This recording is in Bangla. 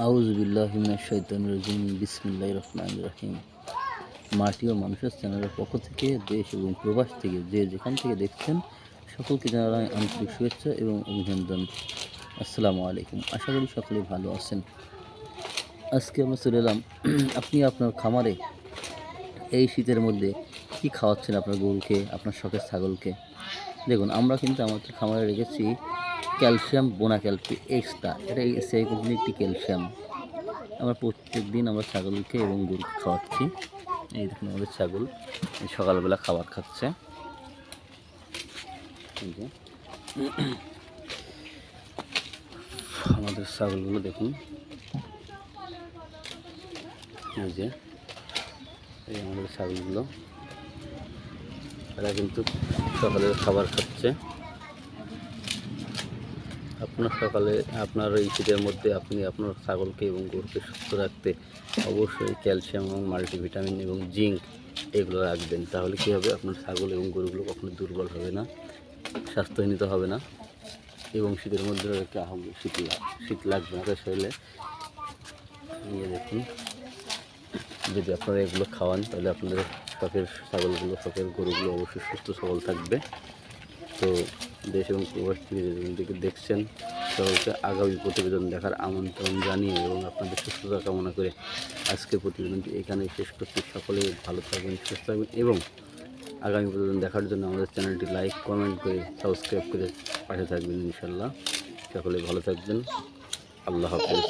আউযু বিল্লাহি মিনাশ শাইতানির রাজিম বিসমিল্লাহির রহমানির রহিম। মাটি ও মানুষের চ্যানেলের পক্ষ থেকে দেশ এবং প্রবাস থেকে যে যেখান থেকে দেখছেন সকলকে জানাই আন্তরিক শুভেচ্ছা এবং অভিনন্দন। আসসালামু আলাইকুম। আশা করি সকলে ভালো আছেন। আজকে আমরা চলে এলাম আপনি আপনার খামারে এই শীতের মধ্যে কি খাওয়াচ্ছেন আপনার গরুকে, আপনার শখের ছাগলকে। দেখুন, আমরা কিন্তু আমাদের খামারে রেখেছি ক্যালসিয়াম বোনাক্যালপি এক্সট্রা। এটা সেই কোম্পানির একটি ক্যালসিয়াম। আমরা প্রত্যেক দিন আমরা ছাগলকে এবং গরুকে খাওয়াচ্ছি। এই দেখুন আমাদের ছাগল সকালবেলা খাবার খাচ্ছে। এই যে আমাদের ছাগলগুলো দেখুন, এই যে এই আমাদের ছাগলগুলো, এরা কিন্তু সকালের খাবার খাচ্ছে। আপনার সকালে আপনার এই শীতের মধ্যে আপনি আপনার ছাগলকে এবং গরুকে সুস্থ রাখতে অবশ্যই ক্যালসিয়াম এবং মাল্টিভিটামিন এবং জিঙ্ক এগুলো রাখবেন। তাহলে কী হবে, আপনার ছাগল এবং গরুগুলো কখনো দুর্বল হবে না, স্বাস্থ্যহীনতা হবে না এবং শীতের মধ্যে শীত লাগবে না তার শরীরে। নিয়ে দেখুন, যদি আপনারা এগুলো খাওয়ান তাহলে আপনাদের শখের ছাগলগুলো, শখের গরুগুলো অবশ্যই সুস্থ সবল থাকবে। তো দেশ এবং প্রবাস থেকে যেদিকে দেখছেন সকলকে আগামী প্রতিবেদন দেখার আমন্ত্রণ জানিয়ে এবং আপনাদের সুস্থতা কামনা করে আজকের প্রতিবেদনটি এখানেই শেষ করছি। সকলে ভালো থাকবেন, সুস্থ থাকবেন এবং আগামী প্রতিবেদন দেখার জন্য আমাদের চ্যানেলটি লাইক, কমেন্ট করে সাবস্ক্রাইব করে পাশে থাকবেন ইনশাল্লাহ। সকলে ভালো থাকবেন। আল্লাহ হাফেজ।